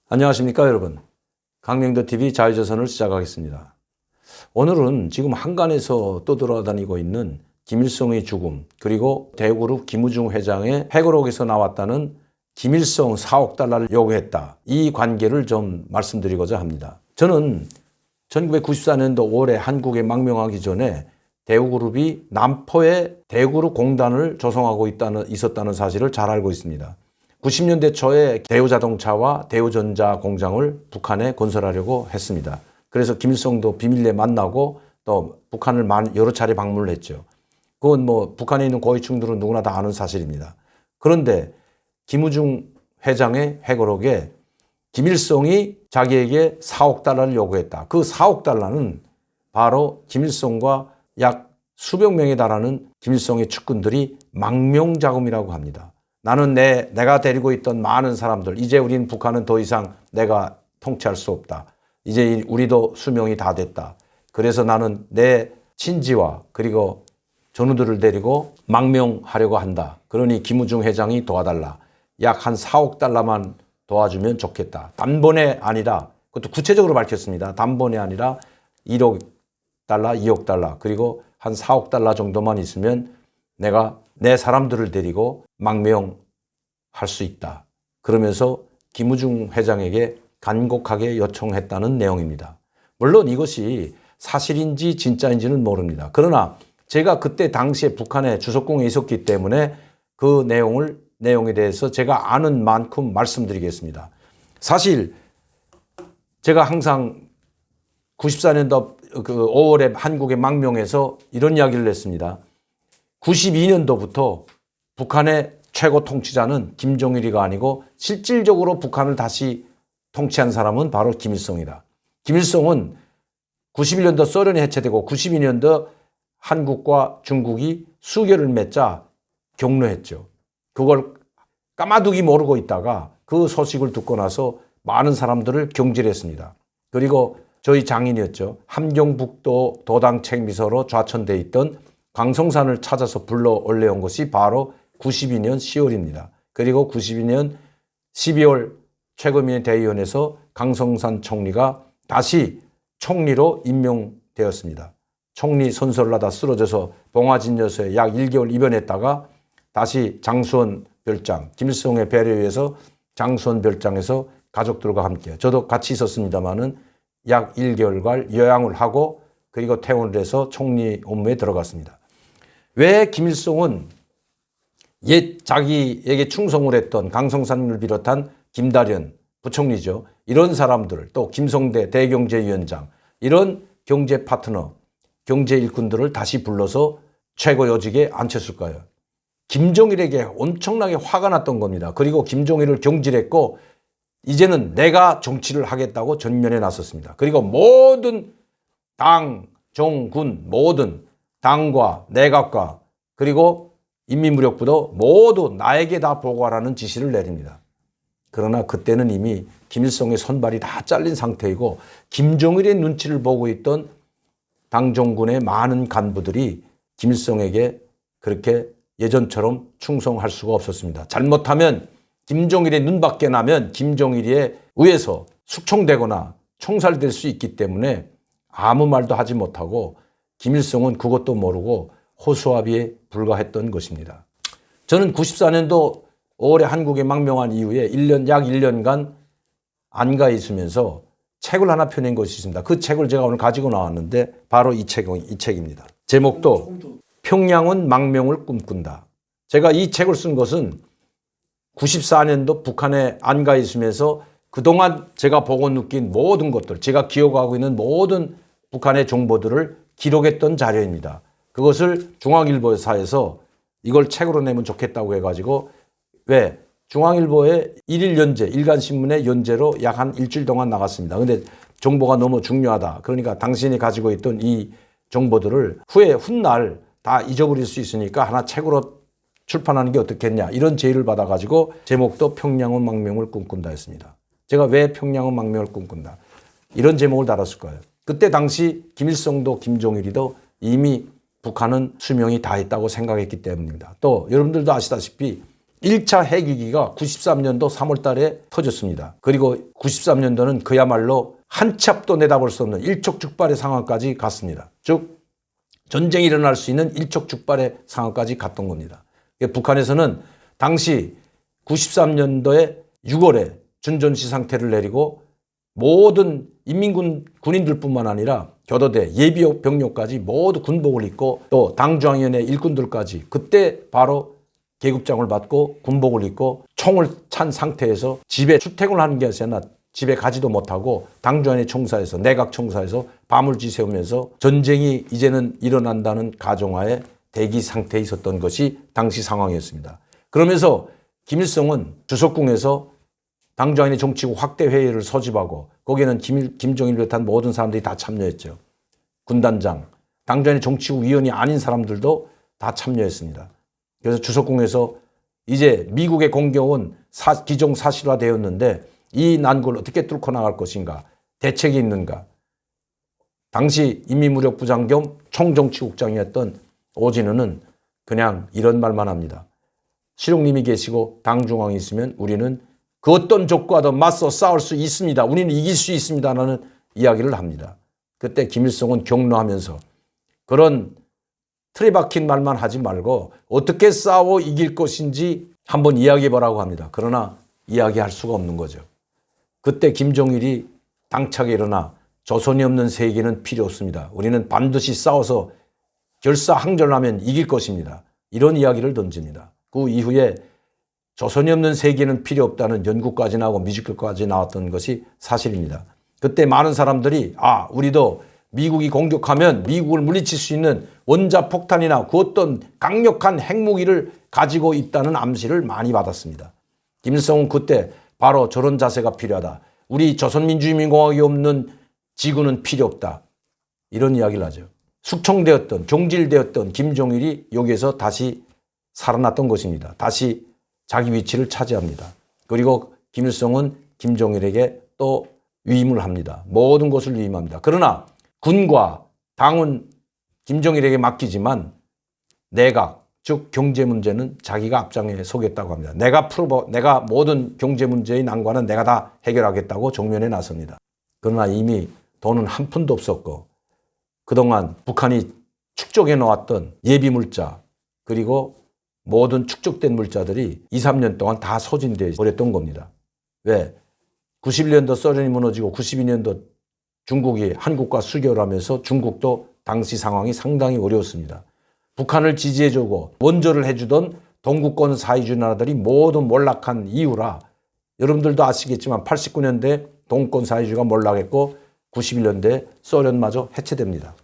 안녕하십니까 여러분. 강명도TV 자유조선을 시작하겠습니다. 오늘은 지금 한간에서 떠돌아다니고 있는 김일성의 죽음, 그리고 대우그룹 김우중 회장의 회고록에서 나왔다는 김일성 4억 달러를 요구했다, 이 관계를 좀 말씀드리고자 합니다. 저는 1994년도 5월에 한국에 망명하기 전에 대우그룹이 남포에 대우그룹 공단을 조성하고 있었다는 사실을 잘 알고 있습니다. 90년대 초에 대우자동차와 대우전자 공장을 북한에 건설하려고 했습니다. 그래서 김일성도 비밀리에 만나고 또 북한을 여러 차례 방문을 했죠. 그건 북한에 있는 고위층들은 누구나 다 아는 사실입니다. 그런데 김우중 회장의 회고록에 김일성이 자기에게 4억 달러를 요구했다. 그 4억 달러는 바로 김일성과 약 수백 명에 달하는 김일성의 측근들이 망명자금이라고 합니다. 나는 내가 데리고 있던 많은 사람들, 이제 우린 북한은 더 이상 내가 통치할 수 없다. 이제 우리도 수명이 다 됐다. 그래서 나는 내 친지와 그리고 전우들을 데리고 망명하려고 한다. 그러니 김우중 회장이 도와달라. 약 한 4억 달러만 도와주면 좋겠다. 단번에 아니라, 그것도 구체적으로 밝혔습니다. 단번에 아니라 1억 달러, 2억 달러, 그리고 한 4억 달러 정도만 있으면 내가 내 사람들을 데리고 망명할 수 있다. 그러면서 김우중 회장에게 간곡하게 요청했다는 내용입니다. 물론 이것이 사실인지 진짜인지는 모릅니다. 그러나 제가 그때 당시에 북한의 주석궁에 있었기 때문에 그 내용에 대해서 제가 아는 만큼 말씀드리겠습니다. 사실 제가 항상 94년도 5월에 한국에 망명해서 이런 이야기를 했습니다. 92년도부터 북한의 최고 통치자는 김정일이가 아니고 실질적으로 북한을 다시 통치한 사람은 바로 김일성이다. 김일성은 91년도 소련이 해체되고 92년도 한국과 중국이 수교를 맺자 격려했죠. 그걸 까마득히 모르고 있다가 그 소식을 듣고 나서 많은 사람들을 경질했습니다. 그리고 저희 장인이었죠. 함경북도 도당 책미소로 좌천돼 있던 강성산을 찾아서 불러 올려온 것이 바로 92년 10월입니다. 그리고 92년 12월 최고민의 대의원에서 강성산 총리가 다시 총리로 임명되었습니다. 총리 선서를 하다 쓰러져서 봉화진여소에 약 1개월 입원했다가 다시 장수원 별장, 김일성의 배려에 의해서 장수원 별장에서 가족들과 함께, 저도 같이 있었습니다마는 약 1개월간 요양을 하고 그리고 퇴원을 해서 총리 업무에 들어갔습니다. 왜 김일성은 자기에게 충성을 했던 강성산을 비롯한 김다련 부총리죠. 이런 사람들, 또 김성대 대경제위원장, 이런 경제 파트너, 경제 일꾼들을 다시 불러서 최고 요직에 앉혔을까요? 김정일에게 엄청나게 화가 났던 겁니다. 그리고 김정일을 경질했고 이제는 내가 정치를 하겠다고 전면에 나섰습니다. 그리고 모든 당, 정, 군, 모든 당과 내각과 그리고 인민무력부도 모두 나에게 다 보고하라는 지시를 내립니다. 그러나 그때는 이미 김일성의 손발이 다 잘린 상태이고 김정일의 눈치를 보고 있던 당정군의 많은 간부들이 김일성에게 그렇게 예전처럼 충성할 수가 없었습니다. 잘못하면 김정일의 눈밖에 나면 김정일에 의해서 숙청되거나 총살될 수 있기 때문에 아무 말도 하지 못하고 김일성은 그것도 모르고 호소합의에 불과했던 것입니다. 저는 94년도 5월에 한국에 망명한 이후에 약 1년간 안가에 있으면서 책을 하나 펴낸 것이 있습니다. 그 책을 제가 오늘 가지고 나왔는데 바로 이 책입니다. 제목도 평양은 망명을 꿈꾼다. 제가 이 책을 쓴 것은 94년도 북한에 안가에 있으면서 그동안 제가 보고 느낀 모든 것들, 제가 기억하고 있는 모든 북한의 정보들을 기록했던 자료입니다. 그것을 중앙일보사에서 이걸 책으로 내면 좋겠다고 해가지고, 왜? 중앙일보의 일일 연재, 일간신문의 연재로 약 한 일주일 동안 나갔습니다. 근데 정보가 너무 중요하다. 그러니까 당신이 가지고 있던 이 정보들을 훗날 다 잊어버릴 수 있으니까 하나 책으로 출판하는 게 어떻겠냐, 이런 제의를 받아가지고 제목도 평양은 망명을 꿈꾼다 했습니다. 제가 왜 평양은 망명을 꿈꾼다 이런 제목을 달았을까요? 그때 당시 김일성도 김정일이도 이미 북한은 수명이 다 있다고 생각했기 때문입니다. 또 여러분들도 아시다시피 1차 핵위기가 93년도 3월 달에 터졌습니다. 그리고 93년도는 그야말로 한 치 앞도 내다볼 수 없는 일촉즉발의 상황까지 갔습니다. 즉 전쟁이 일어날 수 있는 일촉즉발의 상황까지 갔던 겁니다. 북한에서는 당시 93년도에 6월에 준전시 상태를 내리고 모든 인민군 군인들뿐만 아니라 교도대 예비 병력까지 모두 군복을 입고 또 당중앙위원회 일꾼들까지 그때 바로 계급장을 받고 군복을 입고 총을 찬 상태에서 집에 출퇴근을 하는 게 아니라 집에 가지도 못하고 당중앙위원회 총사에서 내각 총사에서 밤을 지새우면서 전쟁이 이제는 일어난다는 가정하에 대기 상태에 있었던 것이 당시 상황이었습니다. 그러면서 김일성은 주석궁에서 당중앙위원회 정치국 확대회의를 소집하고 거기에는 김정일을 비롯한 모든 사람들이 다 참여했죠. 군단장, 당중앙위원회 정치국 위원이 아닌 사람들도 다 참여했습니다. 그래서 주석궁에서 이제 미국의 공격은 기정사실화되었는데 이 난국을 어떻게 뚫고 나갈 것인가, 대책이 있는가. 당시 인민무력부장 겸 총정치국장이었던 오진우는 그냥 이런 말만 합니다. 실용님이 계시고 당중앙이 있으면 우리는 그 어떤 적과도 맞서 싸울 수 있습니다. 우리는 이길 수 있습니다. 라는 이야기를 합니다. 그때 김일성은 격노하면서 그런 틀에 박힌 말만 하지 말고 어떻게 싸워 이길 것인지 한번 이야기해 보라고 합니다. 그러나 이야기할 수가 없는 거죠. 그때 김정일이 당차게 일어나 조선이 없는 세계는 필요 없습니다. 우리는 반드시 싸워서 결사항전하면 이길 것입니다. 이런 이야기를 던집니다. 그 이후에 조선이 없는 세계는 필요 없다는 연구까지 나오고 뮤지컬까지 나왔던 것이 사실입니다. 그때 많은 사람들이 우리도 미국이 공격하면 미국을 물리칠 수 있는 원자폭탄이나 그 어떤 강력한 핵무기를 가지고 있다는 암시를 많이 받았습니다. 김일성은 그때 바로 저런 자세가 필요하다. 우리 조선민주주의인민공화국이 없는 지구는 필요 없다. 이런 이야기를 하죠. 숙청되었던 경질되었던 김정일이 여기에서 다시 살아났던 것입니다. 다시 자기 위치를 차지합니다. 그리고 김일성은 김정일에게 또 위임을 합니다. 모든 것을 위임합니다. 그러나 군과 당은 김정일에게 맡기지만 내각, 즉 경제 문제는 자기가 앞장에 서겠다고 합니다. 내가 모든 경제 문제의 난관은 내가 다 해결하겠다고 정면에 나섭니다. 그러나 이미 돈은 한 푼도 없었고 그동안 북한이 축적해 놓았던 예비 물자 그리고 모든 축적된 물자들이 2, 3년 동안 다 소진되어 버렸던 겁니다. 왜? 91년도 소련이 무너지고 92년도 중국이 한국과 수교를 하면서 중국도 당시 상황이 상당히 어려웠습니다. 북한을 지지해주고 원조를 해주던 동구권 사회주의 나라들이 모두 몰락한 이유라 여러분들도 아시겠지만 89년대 동구권 사회주의가 몰락했고 91년대 소련마저 해체됩니다.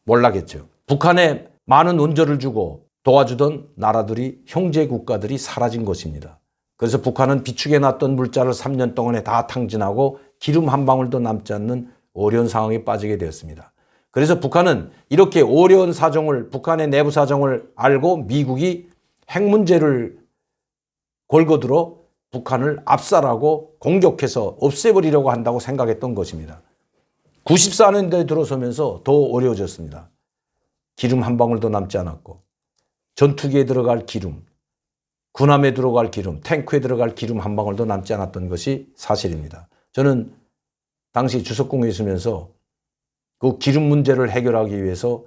몰락했죠. 북한에 많은 원조를 주고 도와주던 나라들이 형제 국가들이 사라진 것입니다. 그래서 북한은 비축해놨던 물자를 3년 동안에 다 탕진하고 기름 한 방울도 남지 않는 어려운 상황에 빠지게 되었습니다. 그래서 북한은 이렇게 어려운 사정을 북한의 내부 사정을 알고 미국이 핵 문제를 골고들어 북한을 압살하고 공격해서 없애버리려고 한다고 생각했던 것입니다. 94년대에 들어서면서 더 어려워졌습니다. 기름 한 방울도 남지 않았고 전투기에 들어갈 기름, 군함에 들어갈 기름, 탱크에 들어갈 기름 한 방울도 남지 않았던 것이 사실입니다. 저는 당시 주석궁에 있으면서 그 기름 문제를 해결하기 위해서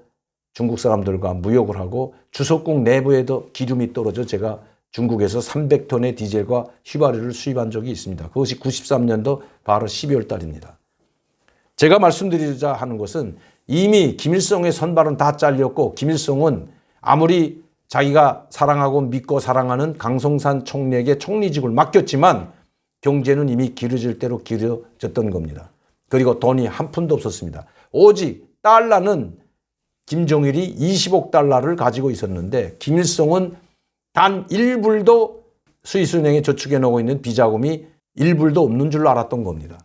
중국 사람들과 무역을 하고 주석궁 내부에도 기름이 떨어져 제가 중국에서 300톤의 디젤과 휘발유를 수입한 적이 있습니다. 그것이 93년도 바로 12월 달입니다. 제가 말씀드리자 하는 것은 이미 김일성의 선발은 다 잘렸고 김일성은 아무리 자기가 사랑하고 믿고 사랑하는 강성산 총리에게 총리직을 맡겼지만 경제는 이미 길어질 대로 길어졌던 겁니다. 그리고 돈이 한 푼도 없었습니다. 오직 달러는 김정일이 20억 달러를 가지고 있었는데 김일성은 단 1불도 스위스은행에 저축해 놓고 있는 비자금이 1불도 없는 줄로 알았던 겁니다.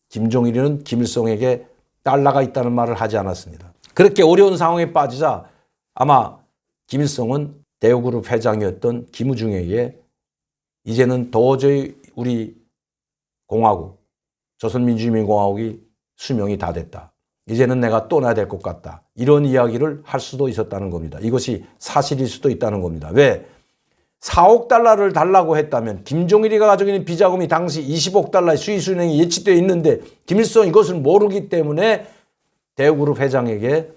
김정일이는 김일성에게 달러가 있다는 말을 하지 않았습니다. 그렇게 어려운 상황에 빠지자 아마 김일성은 대우그룹 회장이었던 김우중에게 이제는 도저히 우리 공화국, 조선민주주의인민공화국이 수명이 다 됐다. 이제는 내가 떠나야 될 것 같다. 이런 이야기를 할 수도 있었다는 겁니다. 이것이 사실일 수도 있다는 겁니다. 왜? 4억 달러를 달라고 했다면 김종일이가 가지고 있는 비자금이 당시 20억 달러의 수의순행이 예치되어 있는데 김일성이 이것을 모르기 때문에 대우그룹 회장에게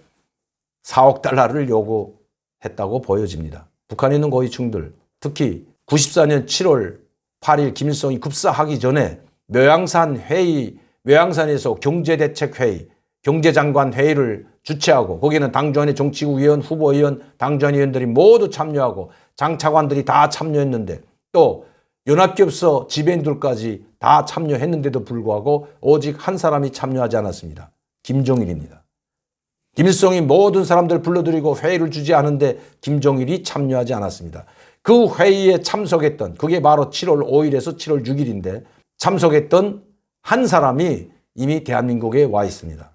4억 달러를 요구했다고 보여집니다. 북한에 있는 고위층들, 특히 94년 7월 8일 김일성이 급사하기 전에 묘양산에서 경제대책회의, 경제장관 회의를 주최하고 거기는 당주안의 정치국위원, 후보위원, 당주안위원들이 모두 참여하고 장차관들이 다 참여했는데 또 연합기업서 지배인들까지 다 참여했는데도 불구하고 오직 한 사람이 참여하지 않았습니다. 김종일입니다. 김일성이 모든 사람들 불러들이고 회의를 주재하는데 김종일이 참여하지 않았습니다. 그 회의에 참석했던, 그게 바로 7월 5일에서 7월 6일인데 참석했던 한 사람이 이미 대한민국에 와 있습니다.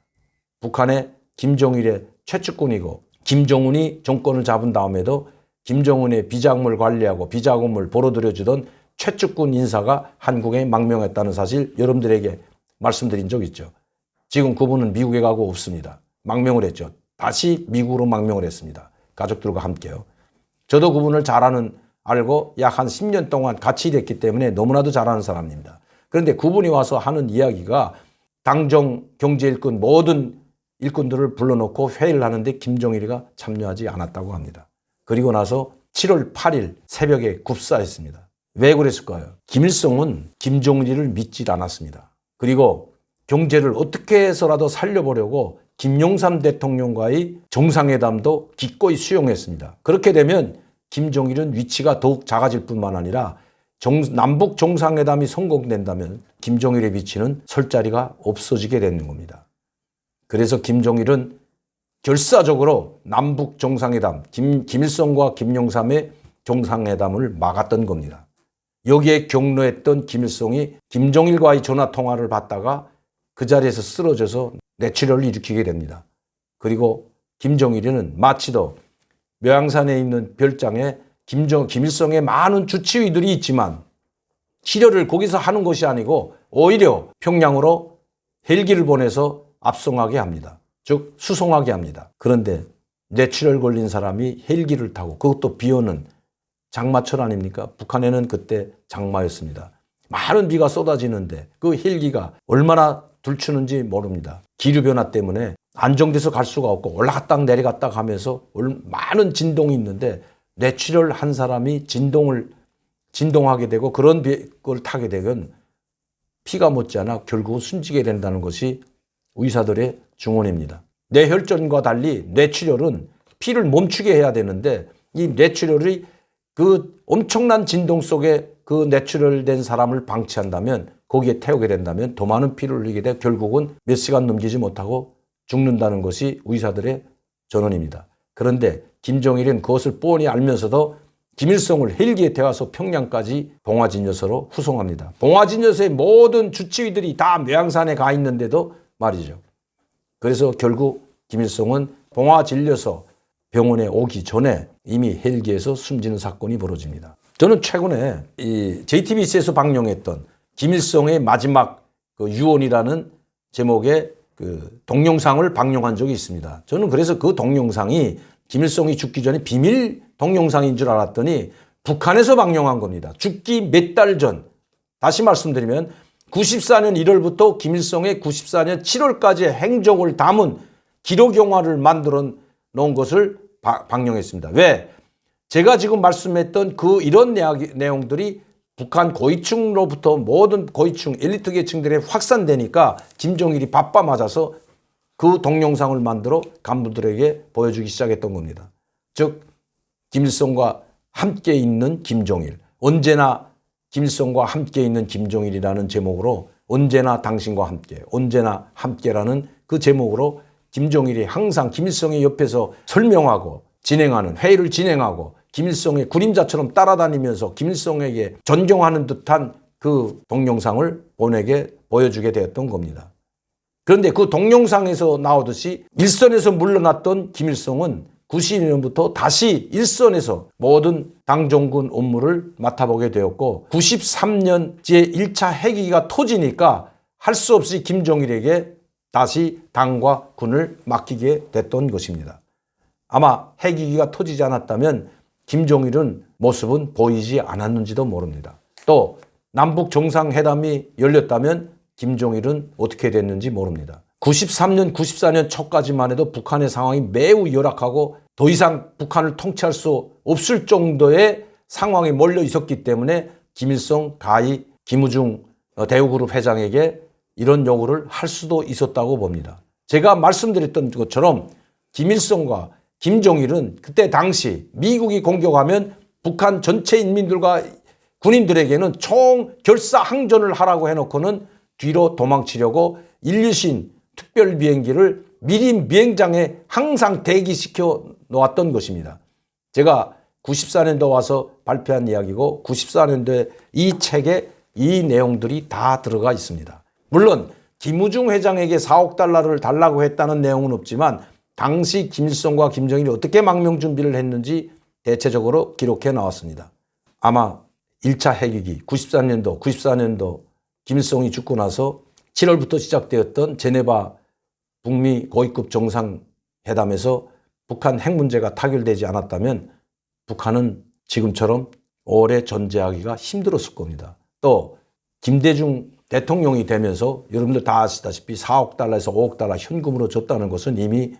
북한의 김종일의 최측근이고 김정은이 정권을 잡은 다음에도 김정은의 비자금을 관리하고 비자금을 벌어들여주던 최측근 인사가 한국에 망명했다는 사실 여러분들에게 말씀드린 적 있죠. 지금 그분은 미국에 가고 없습니다. 망명을 했죠. 다시 미국으로 망명을 했습니다. 가족들과 함께요. 저도 그분을 알고 약 한 10년 동안 같이 일했기 때문에 너무나도 잘 아는 사람입니다. 그런데 그분이 와서 하는 이야기가 당정 경제일꾼 모든 일꾼들을 불러놓고 회의를 하는데 김종일이가 참여하지 않았다고 합니다. 그리고 나서 7월 8일 새벽에 급사했습니다. 왜 그랬을까요? 김일성은 김종일을 믿지 않았습니다. 그리고 경제를 어떻게 해서라도 살려보려고 김영삼 대통령과의 정상회담도 기꺼이 수용했습니다. 그렇게 되면 김종일은 위치가 더욱 작아질 뿐만 아니라 남북 정상회담이 성공된다면 김종일의 위치는 설 자리가 없어지게 되는 겁니다. 그래서 김종일은 결사적으로 남북 정상회담, 김일성과 김영삼의 정상회담을 막았던 겁니다. 여기에 격려했던 김일성이 김종일과의 전화통화를 받다가 그 자리에서 쓰러져서 뇌출혈을 일으키게 됩니다. 그리고 김종일이는 마치도 묘양산에 있는 별장에 김일성의 많은 주치의들이 있지만 치료를 거기서 하는 것이 아니고 오히려 평양으로 헬기를 보내서 압송하게 합니다. 즉 수송하게 합니다. 그런데 뇌출혈 걸린 사람이 헬기를 타고 그것도 비 오는 장마철 아닙니까? 북한에는 그때 장마였습니다. 많은 비가 쏟아지는데 그 헬기가 얼마나 들추는지 모릅니다. 기류변화 때문에 안정돼서 갈 수가 없고 올라갔다 내려갔다 하면서 많은 진동이 있는데 뇌출혈 한 사람이 진동하게 되고 그런 걸 타게 되면 피가 멎지 않아 결국은 숨지게 된다는 것이 의사들의 증언입니다. 뇌혈전과 달리 뇌출혈은 피를 멈추게 해야 되는데 이 뇌출혈이 그 엄청난 진동 속에 그 뇌출혈된 사람을 방치한다면 거기에 태우게 된다면 더 많은 피를 흘리게 돼 결국은 몇 시간 넘기지 못하고 죽는다는 것이 의사들의 전언입니다. 그런데 김종일은 그것을 뻔히 알면서도 김일성을 헬기에 태워서 평양까지 봉화진여소로 후송합니다. 봉화진여소의 모든 주치의들이 다 묘양산에 가 있는데도 말이죠. 그래서 결국 김일성은 봉화진여소 병원에 오기 전에 이미 헬기에서 숨지는 사건이 벌어집니다. 저는 최근에 이 JTBC에서 방영했던 김일성의 마지막 그 유언이라는 제목의 그 동영상을 방영한 적이 있습니다. 저는 그래서 그 동영상이 김일성이 죽기 전에 비밀 동영상인 줄 알았더니 북한에서 방영한 겁니다. 죽기 몇 달 전. 다시 말씀드리면 94년 1월부터 김일성의 94년 7월까지의 행적을 담은 기록 영화를 만들어 놓은 것을 방영했습니다. 왜? 제가 지금 말씀했던 이런 내용들이 북한 고위층로부터 모든 고위층 엘리트 계층들에 확산되니까 김종일이 바빠 맞아서 그 동영상을 만들어 간부들에게 보여주기 시작했던 겁니다. 즉 김일성과 함께 있는 김종일, 언제나 김일성과 함께 있는 김종일이라는 제목으로 언제나 당신과 함께, 언제나 함께라는 그 제목으로 김종일이 항상 김일성의 옆에서 설명하고 진행하는 회의를 진행하고 김일성의 그림자처럼 따라다니면서 김일성에게 존경하는 듯한 그 동영상을 보여주게 되었던 겁니다. 그런데 그 동영상에서 나오듯이 일선에서 물러났던 김일성은 92년부터 다시 일선에서 모든 당정군 업무를 맡아보게 되었고 93년 제1차 핵위기가 터지니까 할 수 없이 김종일에게 다시 당과 군을 맡기게 됐던 것입니다. 아마 핵위기가 터지지 않았다면 김정일은 모습은 보이지 않았는지도 모릅니다. 또 남북 정상회담이 열렸다면 김정일은 어떻게 됐는지 모릅니다. 93년, 94년 초까지만 해도 북한의 상황이 매우 열악하고 더 이상 북한을 통치할 수 없을 정도의 상황에 몰려 있었기 때문에 김일성, 가히, 김우중 대우그룹 회장에게 이런 요구를 할 수도 있었다고 봅니다. 제가 말씀드렸던 것처럼 김일성과 김정일은 그때 당시 미국이 공격하면 북한 전체 인민들과 군인들에게는 총 결사항전을 하라고 해놓고는 뒤로 도망치려고 인류신 특별 비행기를 미리 비행장에 항상 대기시켜 놓았던 것입니다. 제가 94년도 와서 발표한 이야기고 94년도에 이 책에 이 내용들이 다 들어가 있습니다. 물론 김우중 회장에게 4억 달러를 달라고 했다는 내용은 없지만 당시 김일성과 김정일이 어떻게 망명 준비를 했는지 대체적으로 기록해 나왔습니다. 아마 1차 핵위기 94년도 김일성이 죽고 나서 7월부터 시작되었던 제네바 북미 고위급 정상회담에서 북한 핵 문제가 타결되지 않았다면 북한은 지금처럼 오래 존재하기가 힘들었을 겁니다. 또 김대중 대통령이 되면서 여러분들 다 아시다시피 4억 달러에서 5억 달러 현금으로 줬다는 것은 이미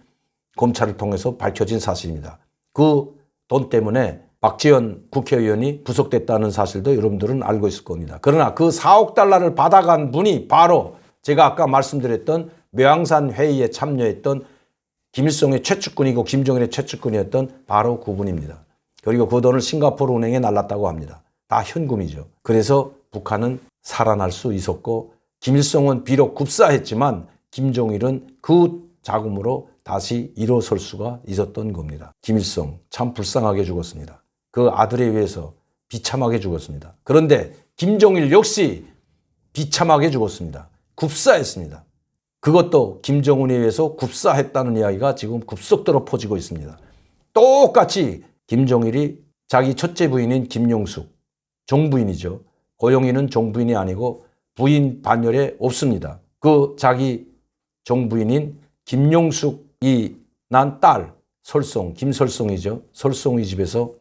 검찰을 통해서 밝혀진 사실입니다. 그 돈 때문에 박지원 국회의원이 구속됐다는 사실도 여러분들은 알고 있을 겁니다. 그러나 그 4억 달러를 받아간 분이 바로 제가 아까 말씀드렸던 묘양산 회의에 참여했던 김일성의 최측근이고 김정일의 최측근이었던 바로 그분입니다. 그리고 그 돈을 싱가포르 은행에 날랐다고 합니다. 다 현금이죠. 그래서 북한은 살아날 수 있었고 김일성은 비록 굽사했지만 김정일은 그 자금으로 다시 일어설 수가 있었던 겁니다. 김일성 참 불쌍하게 죽었습니다. 그 아들에 의해서 비참하게 죽었습니다. 그런데 김정일 역시 비참하게 죽었습니다. 굽사했습니다. 그것도 김정은에 의해서 굽사했다는 이야기가 지금 급속도로 퍼지고 있습니다. 똑같이 김정일이 자기 첫째 부인인 김용숙, 종부인이죠. 고용인은 종부인이 아니고 부인 반열에 없습니다. 그 자기 종부인인 김용숙이 난 딸 설송, 김설송이죠. 설송이 집에서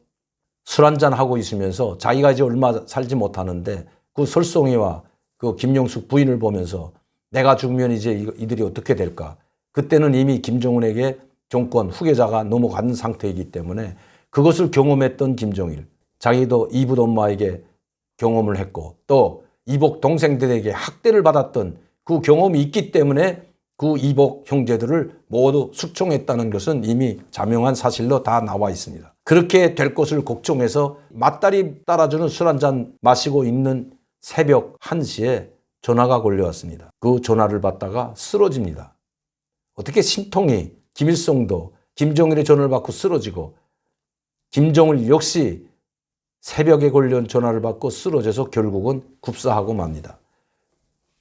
술 한잔 하고 있으면서 자기가 이제 얼마 살지 못하는데 그 설송이와 그 김용숙 부인을 보면서 내가 죽으면 이제 이들이 어떻게 될까? 그때는 이미 김정은에게 정권 후계자가 넘어간 상태이기 때문에 그것을 경험했던 김정일, 자기도 이붓 엄마에게 경험을 했고 또 이복 동생들에게 학대를 받았던 그 경험이 있기 때문에 그 이복 형제들을 모두 숙청했다는 것은 이미 자명한 사실로 다 나와 있습니다. 그렇게 될 것을 걱정해서 맞다리 따라주는 술 한잔 마시고 있는 새벽 1시에 전화가 걸려왔습니다. 그 전화를 받다가 쓰러집니다. 어떻게 심통이 김일성도 김정일의 전화를 받고 쓰러지고 김정일 역시 새벽에 걸려온 전화를 받고 쓰러져서 결국은 굽사하고 맙니다.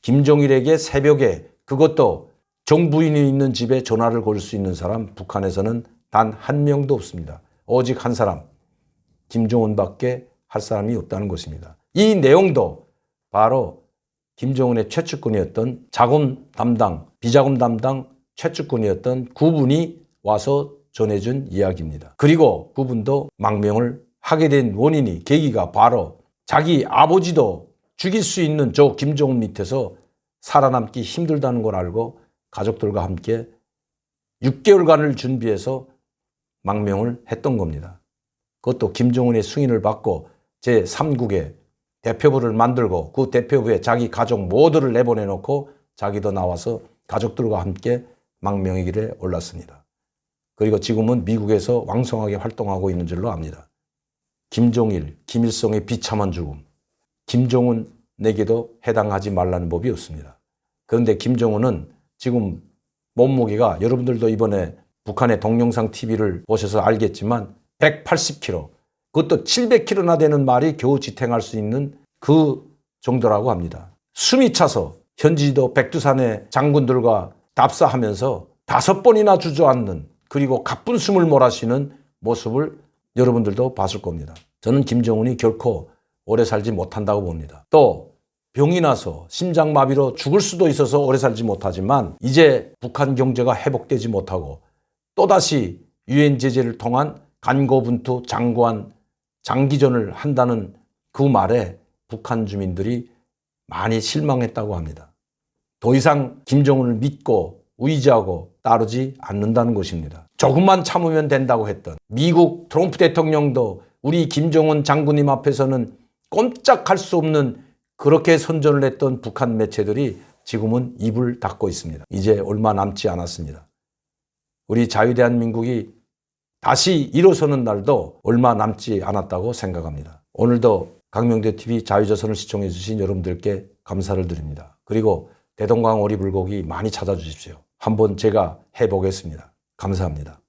김정일에게 새벽에 그것도 정부인이 있는 집에 전화를 걸 수 있는 사람 북한에서는 단 한 명도 없습니다. 오직 한 사람 김정은밖에 할 사람이 없다는 것입니다. 이 내용도 바로 김정은의 최측근이었던 자금 담당, 비자금 담당 최측근이었던 그분이 와서 전해준 이야기입니다. 그리고 그분도 망명을 하게 된 원인이 계기가 바로 자기 아버지도 죽일 수 있는 저 김정은 밑에서 살아남기 힘들다는 걸 알고 가족들과 함께 6개월간을 준비해서 망명을 했던 겁니다. 그것도 김정은의 승인을 받고 제3국의 대표부를 만들고 그 대표부에 자기 가족 모두를 내보내놓고 자기도 나와서 가족들과 함께 망명의 길에 올랐습니다. 그리고 지금은 미국에서 왕성하게 활동하고 있는 줄로 압니다. 김정일, 김일성의 비참한 죽음, 김정은에게도 해당하지 말라는 법이 없습니다. 그런데 김정은은 지금 몸무게가 여러분들도 이번에 북한의 동영상 TV를 보셔서 알겠지만 180kg, 그것도 700kg나 되는 말이 겨우 지탱할 수 있는 그 정도라고 합니다. 숨이 차서 현지도 백두산의 장군들과 답사하면서 5번이나 주저앉는 그리고 가쁜 숨을 몰아쉬는 모습을 여러분들도 봤을 겁니다. 저는 김정은이 결코 오래 살지 못한다고 봅니다. 또 병이 나서 심장마비로 죽을 수도 있어서 오래 살지 못하지만 이제 북한 경제가 회복되지 못하고 또다시 유엔 제재를 통한 간고분투 장구한 장기전을 한다는 그 말에 북한 주민들이 많이 실망했다고 합니다. 더 이상 김정은을 믿고 의지하고 따르지 않는다는 것입니다. 조금만 참으면 된다고 했던 미국 트럼프 대통령도 우리 김정은 장군님 앞에서는 꼼짝할 수 없는 그렇게 선전을 했던 북한 매체들이 지금은 입을 닫고 있습니다. 이제 얼마 남지 않았습니다. 우리 자유대한민국이 다시 일어서는 날도 얼마 남지 않았다고 생각합니다. 오늘도 강명대TV 자유조선을 시청해 주신 여러분들께 감사를 드립니다. 그리고 대동강 오리불고기 많이 찾아주십시오. 한번 제가 해보겠습니다. 감사합니다.